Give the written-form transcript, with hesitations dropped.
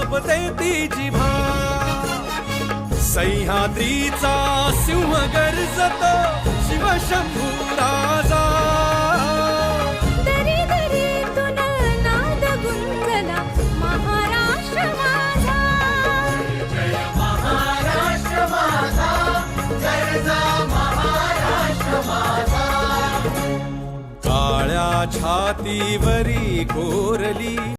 कापते ती जिभा सह्याद्रीचा सिंह गर्जतो शिवशंभू राजा दरी दरीतून नाद गुंजला महाराष्ट्र माझा जय महाराष्ट्र माझा गर्जा महाराष्ट्र माझा काळ्या छातीवरी कोरली